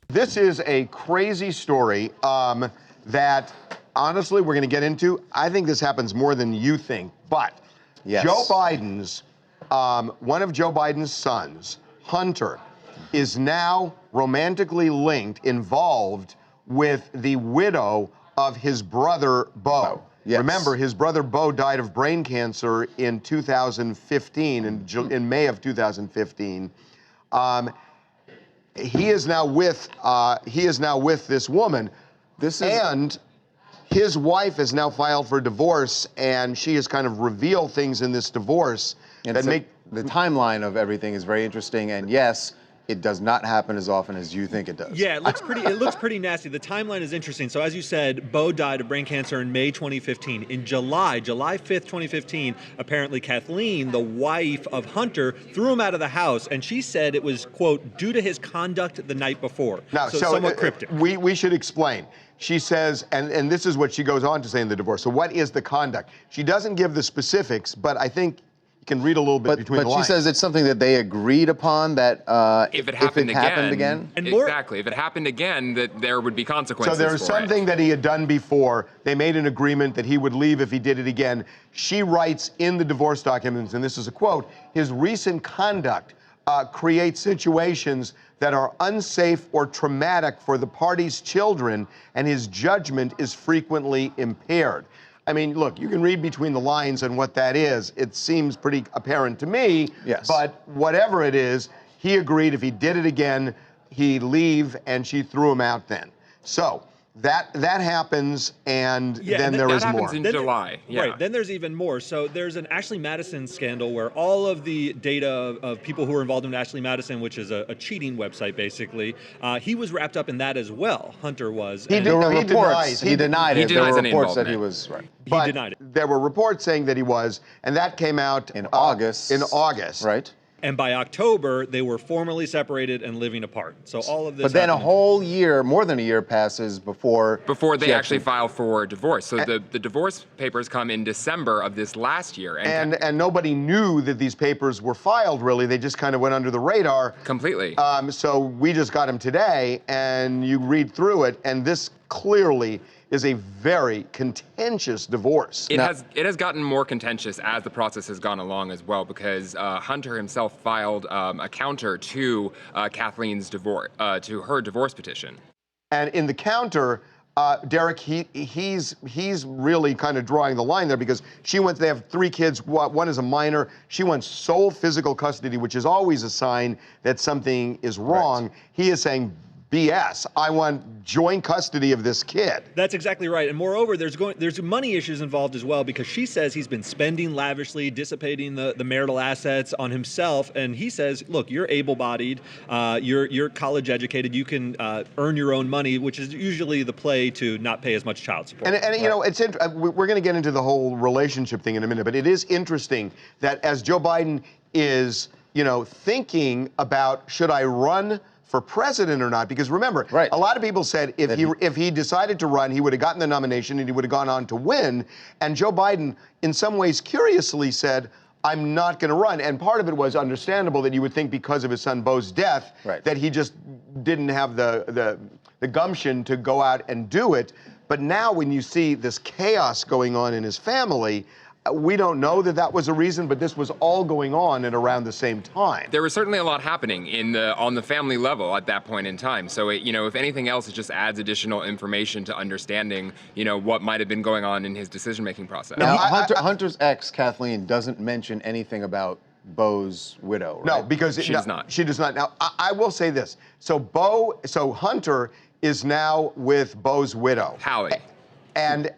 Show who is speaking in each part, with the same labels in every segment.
Speaker 1: This is a crazy story that, honestly, we're going to get into. I think this happens more than you think. But
Speaker 2: yes.
Speaker 1: Joe Biden's, one of Joe Biden's sons, Hunter, is now romantically linked, involved with the widow of his brother, Beau.
Speaker 2: Yes.
Speaker 1: Remember, his brother Beau died of brain cancer in 2015, in May of 2015. He is now with this woman. And his wife has now filed for divorce, and she has kind of revealed things in this divorce that make
Speaker 2: the timeline of everything is very interesting. And yes, it does not happen as often as you think it does.
Speaker 3: Yeah, it looks pretty nasty. The timeline is interesting. So as you said, Beau died of brain cancer in May 2015. In July 5th, 2015, apparently Kathleen, the wife of Hunter, threw him out of the house, and she said it was, quote, due to his conduct the night before.
Speaker 1: Now,
Speaker 3: so somewhat cryptic.
Speaker 1: We should explain. She says, and this is what she goes on to say in the divorce. So what is the conduct? She doesn't give the specifics, but I think can read a little bit between the lines.
Speaker 2: But she says it's something that they agreed upon, that
Speaker 4: if it happened
Speaker 2: again.
Speaker 4: And exactly. If it happened again, that there would be consequences.
Speaker 1: So there was something that he had done before. They made an agreement that he would leave if he did it again. She writes in the divorce documents, and this is a quote, his recent conduct creates situations that are unsafe or traumatic for the party's children, and his judgment is frequently impaired. I mean, look, you can read between the lines on what that is. It seems pretty apparent to me.
Speaker 2: Yes.
Speaker 1: But whatever it is, he agreed if he did it again, he'd leave, and she threw him out then. So that happens, and then there is more.
Speaker 4: That happens in July. Yeah.
Speaker 3: Right, then there's even more. So there's an Ashley Madison scandal where all of the data of people who were involved in Ashley Madison, which is a cheating website, basically, he was wrapped up in that as well. Hunter was.
Speaker 2: There were reports. He denied it. There were reports that he was, right.
Speaker 1: But
Speaker 3: he denied it.
Speaker 1: There were reports saying that he was, and that came out
Speaker 2: in August.
Speaker 1: In August.
Speaker 2: Right.
Speaker 3: And by October, they were formally separated and living apart. So all of this.
Speaker 2: But then a whole year, more than a year passes before
Speaker 4: they actually file for divorce. So the divorce papers come in December of this last year.
Speaker 1: And nobody knew that these papers were filed, really. They just kind of went under the radar.
Speaker 4: Completely.
Speaker 1: So we just got them today, and you read through it, and this clearly is a very contentious divorce.
Speaker 4: It has gotten more contentious as the process has gone along as well, because Hunter himself filed a counter to Kathleen's divorce, to her divorce petition.
Speaker 1: And in the counter, Derek, he's really kind of drawing the line there, because they have 3 kids. One is a minor. She wants sole physical custody, which is always a sign that something is wrong. Right. He is saying, BS. I want joint custody of this kid.
Speaker 3: That's exactly right. And moreover, there's money issues involved as well, because she says he's been spending lavishly, dissipating the marital assets on himself. And he says, look, you're able-bodied, you're college educated, you can earn your own money, which is usually the play to not pay as much child support.
Speaker 1: And you know, we're going to get into the whole relationship thing in a minute, but it is interesting that as Joe Biden is, thinking about, should I run for president or not? Because remember, a lot of people said if he decided to run, he would have gotten the nomination and he would have gone on to win. And Joe Biden, in some ways, curiously said, I'm not going to run. And part of it was understandable that you would think because of his son Beau's death, that he just didn't have the gumption to go out and do it. But now when you see this chaos going on in his family, we don't know that was a reason, but this was all going on at around the same time.
Speaker 4: There was certainly a lot happening on the family level at that point in time. So, if anything else, it just adds additional information to understanding, what might have been going on in his decision-making process.
Speaker 2: Now, Hunter's ex, Kathleen, doesn't mention anything about Beau's widow, right?
Speaker 1: No, because
Speaker 4: she does not.
Speaker 1: She does not. Now, I will say this. So Hunter is now with Beau's widow,
Speaker 4: Hallie,
Speaker 1: and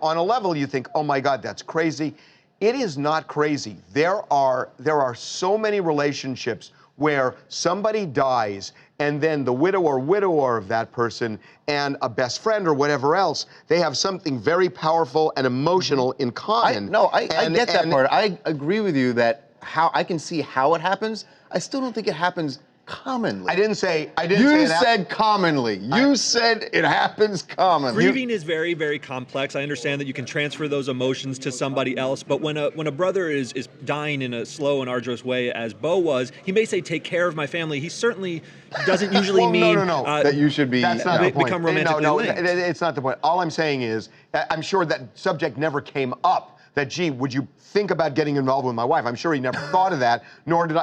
Speaker 1: on a level you think, oh my God, that's crazy. It is not crazy. There are so many relationships where somebody dies and then the widow or widower of that person and a best friend or whatever else, they have something very powerful and emotional in common.
Speaker 2: I get that part. I agree with you that I can see how it happens. I still don't think it happens commonly.
Speaker 1: I didn't say
Speaker 2: You
Speaker 1: that.
Speaker 2: said commonly. You said it happens commonly.
Speaker 3: Grieving is very, very complex. I understand that you can transfer those emotions to somebody else, but when a brother is dying in a slow and arduous way, as Beau was, he may say, "Take care of my family." He certainly doesn't usually
Speaker 1: Well,
Speaker 3: mean
Speaker 1: no.
Speaker 2: That you should be.
Speaker 1: That's not the point.
Speaker 3: become romantically linked.
Speaker 1: It's not the point. All I'm saying is, I'm sure that subject never came up. That, gee, would you think about getting involved with my wife? I'm sure he never thought of that, nor do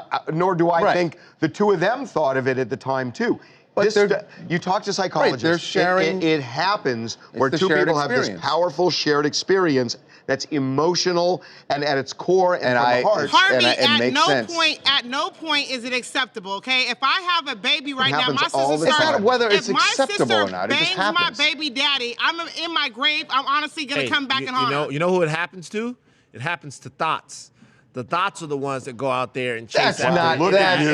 Speaker 1: I
Speaker 2: Right.
Speaker 1: think the two of them thought of it at the time too.
Speaker 2: But
Speaker 1: You talk to psychologists.
Speaker 2: they're sharing-
Speaker 1: It happens where
Speaker 2: the
Speaker 1: two
Speaker 2: shared
Speaker 1: people have this
Speaker 2: experience.
Speaker 1: powerful shared experience that's emotional and at its core and from the heart.
Speaker 5: Harvey,
Speaker 2: it
Speaker 5: at
Speaker 2: makes
Speaker 5: no
Speaker 2: sense.
Speaker 5: point is it acceptable, okay? If I have a baby right now,
Speaker 1: happens
Speaker 5: my
Speaker 1: all
Speaker 5: sister
Speaker 1: the
Speaker 2: It's
Speaker 1: time.
Speaker 2: not whether it's
Speaker 5: if my
Speaker 2: acceptable
Speaker 5: sister
Speaker 2: or not. It just
Speaker 5: bangs my
Speaker 2: happens.
Speaker 5: baby daddy, I'm in my grave. I'm honestly gonna come back and harm.
Speaker 6: You know who it happens to? It happens to thoughts. The thoughts are the ones that go out there and chase
Speaker 2: That's
Speaker 6: after.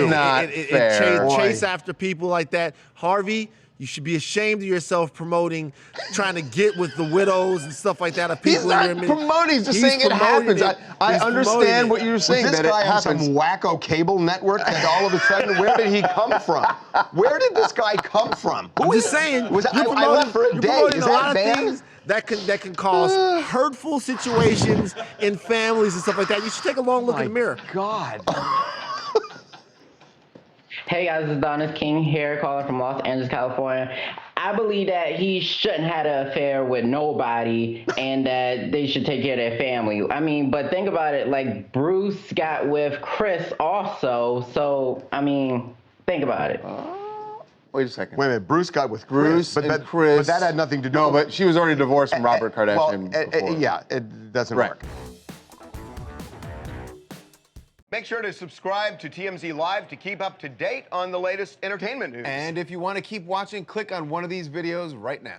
Speaker 2: not fair.
Speaker 6: Chase after people like that. Harvey, you should be ashamed of yourself promoting, trying to get with the widows and stuff like that. Of people
Speaker 2: He's not
Speaker 6: in your
Speaker 2: promoting. He's just saying it
Speaker 6: promoting
Speaker 2: happens.
Speaker 6: it.
Speaker 2: I
Speaker 6: He's
Speaker 2: understand
Speaker 6: promoting
Speaker 2: what
Speaker 6: it.
Speaker 2: you're
Speaker 1: Was
Speaker 2: saying,
Speaker 1: this
Speaker 2: that it
Speaker 1: guy on some
Speaker 2: happens.
Speaker 1: wacko cable network that all of a sudden, where did he come from? Where did this guy come from?
Speaker 6: I'm just saying,
Speaker 1: Was
Speaker 6: you're
Speaker 1: I left for a
Speaker 6: you're
Speaker 1: day.
Speaker 6: promoting
Speaker 1: Is
Speaker 6: a
Speaker 1: that
Speaker 6: lot of
Speaker 1: bad?
Speaker 6: things that can cause hurtful situations in families and stuff like that. You should take a long look in the mirror.
Speaker 1: God.
Speaker 7: Hey guys, this is Donis King here, calling from Los Angeles, California. I believe that he shouldn't have an affair with nobody and that they should take care of their family. I mean, but think about it, like Bruce got with Chris also, so, I mean, think about it.
Speaker 2: Wait a second.
Speaker 1: Wait a minute, Bruce got with
Speaker 2: Bruce
Speaker 1: Chris.
Speaker 2: and Chris.
Speaker 1: But that had nothing to do
Speaker 2: No,
Speaker 1: with
Speaker 2: but she was already divorced from Robert Kardashian before.
Speaker 1: yeah, it doesn't
Speaker 2: Right.
Speaker 1: work. Make sure to subscribe to TMZ Live to keep up to date on the latest entertainment news.
Speaker 2: And if you want to keep watching, click on one of these videos right now.